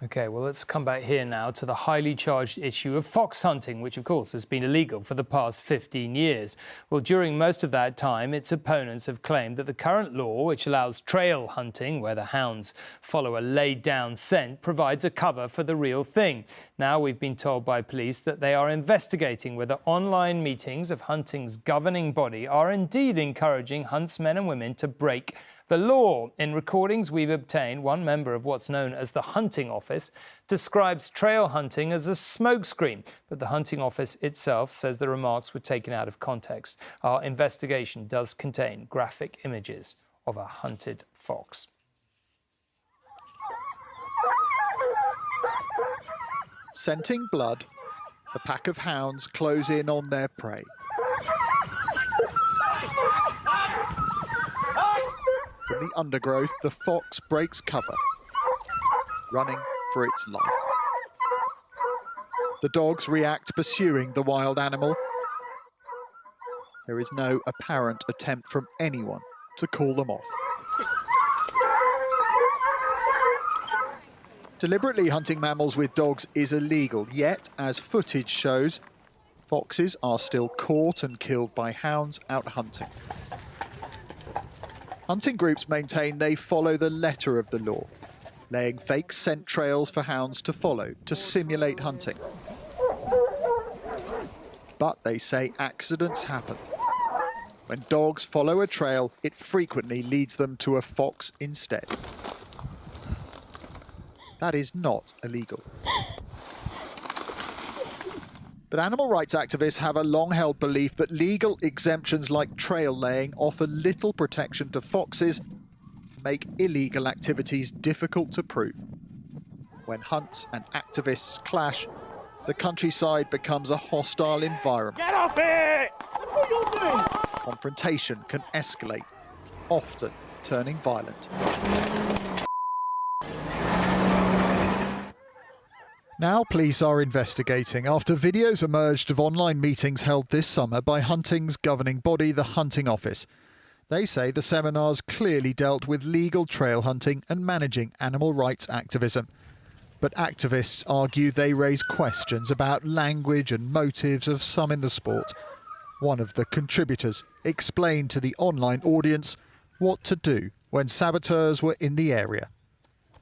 OK, well, let's come back here now to the highly charged issue of fox hunting, which, of course, has been illegal for the past 15 years. Well, during most of that time, its opponents have claimed that the current law, which allows trail hunting, where the hounds follow a laid-down scent, provides a cover for the real thing. Now, we've been told by police that they are investigating whether online meetings of hunting's governing body are indeed encouraging huntsmen and women to break the law. In recordings we've obtained, one member of what's known as the Hunting Office describes trail hunting as a smokescreen, but the Hunting Office itself says the remarks were taken out of context. Our investigation does contain graphic images of a hunted fox. Scenting blood, a pack of hounds close in on their prey. From the undergrowth, the fox breaks cover, running for its life. The dogs react, pursuing the wild animal. There is no apparent attempt from anyone to call them off. Deliberately hunting mammals with dogs is illegal, yet, as footage shows, foxes are still caught and killed by hounds out hunting. Hunting groups maintain they follow the letter of the law, laying fake scent trails for hounds to follow to simulate hunting. But they say accidents happen. When dogs follow a trail, it frequently leads them to a fox instead. That is not illegal. But animal rights activists have a long-held belief that legal exemptions like trail laying offer little protection to foxes and make illegal activities difficult to prove. When hunts and activists clash, the countryside becomes a hostile environment. Get off it! What are you doing? Confrontation can escalate, often turning violent. Now police are investigating after videos emerged of online meetings held this summer by hunting's governing body, the Hunting Office. They say the seminars clearly dealt with legal trail hunting and managing animal rights activism. But activists argue they raise questions about language and motives of some in the sport. One of the contributors explained to the online audience what to do when saboteurs were in the area.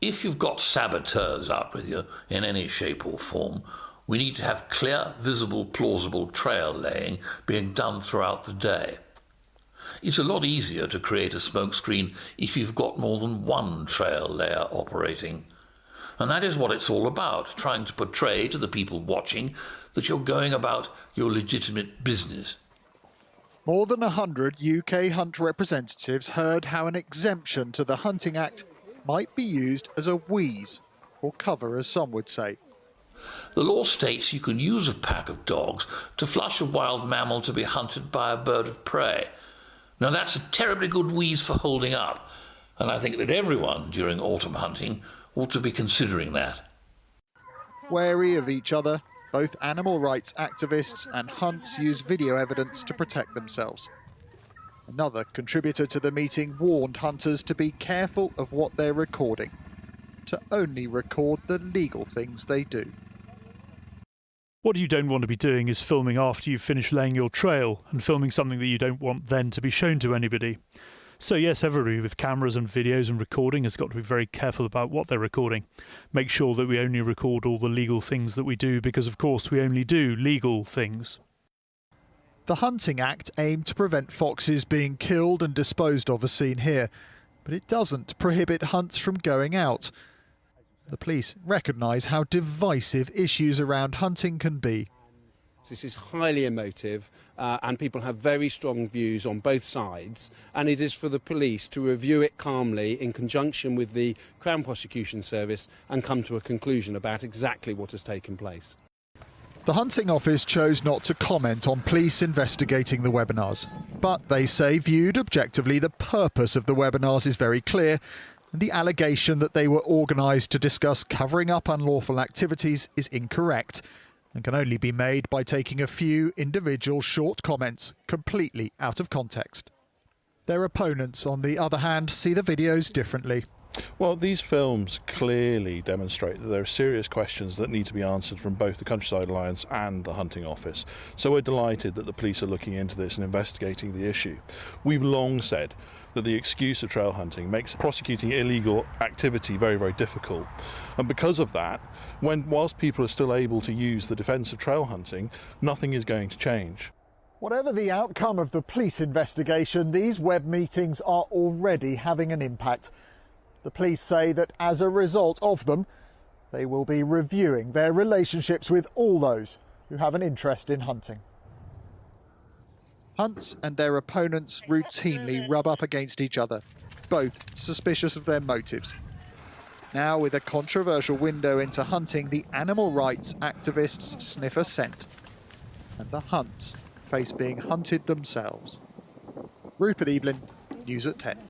If you've got saboteurs out with you in any shape or form, we need to have clear, visible, plausible trail laying being done throughout the day. It's a lot easier to create a smokescreen if you've got more than one trail layer operating. And that is what it's all about, trying to portray to the people watching that you're going about your legitimate business. More than 100 UK hunt representatives heard how an exemption to the Hunting Act might be used as a wheeze, or cover as some would say. The law states you can use a pack of dogs to flush a wild mammal to be hunted by a bird of prey. Now that's a terribly good wheeze for holding up, and I think that everyone during autumn hunting ought to be considering that. Wary of each other, both animal rights activists and hunts use video evidence to protect themselves. Another contributor to the meeting warned hunters to be careful of what they're recording, to only record the legal things they do. What you don't want to be doing is filming after you've finished laying your trail and filming something that you don't want then to be shown to anybody. So yes, everybody with cameras and videos and recording has got to be very careful about what they're recording. Make sure that we only record all the legal things that we do, because of course we only do legal things. The Hunting Act aimed to prevent foxes being killed and disposed of as seen here, but it doesn't prohibit hunts from going out. The police recognise how divisive issues around hunting can be. This is highly emotive and people have very strong views on both sides, and it is for the police to review it calmly in conjunction with the Crown Prosecution Service and come to a conclusion about exactly what has taken place. The Hunting Office chose not to comment on police investigating the webinars, but they say viewed objectively the purpose of the webinars is very clear, and the allegation that they were organised to discuss covering up unlawful activities is incorrect and can only be made by taking a few individual short comments completely out of context. Their opponents, on the other hand, see the videos differently. Well, these films clearly demonstrate that there are serious questions that need to be answered from both the Countryside Alliance and the Hunting Office. So we're delighted that the police are looking into this and investigating the issue. We've long said that the excuse of trail hunting makes prosecuting illegal activity very, very difficult. And because of that, whilst people are still able to use the defence of trail hunting, nothing is going to change. Whatever the outcome of the police investigation, these web meetings are already having an impact. The police say that as a result of them, they will be reviewing their relationships with all those who have an interest in hunting. Hunts and their opponents routinely rub up against each other, both suspicious of their motives. Now, with a controversial window into hunting, the animal rights activists sniff a scent, and the hunts face being hunted themselves. Rupert Evelyn, News at 10.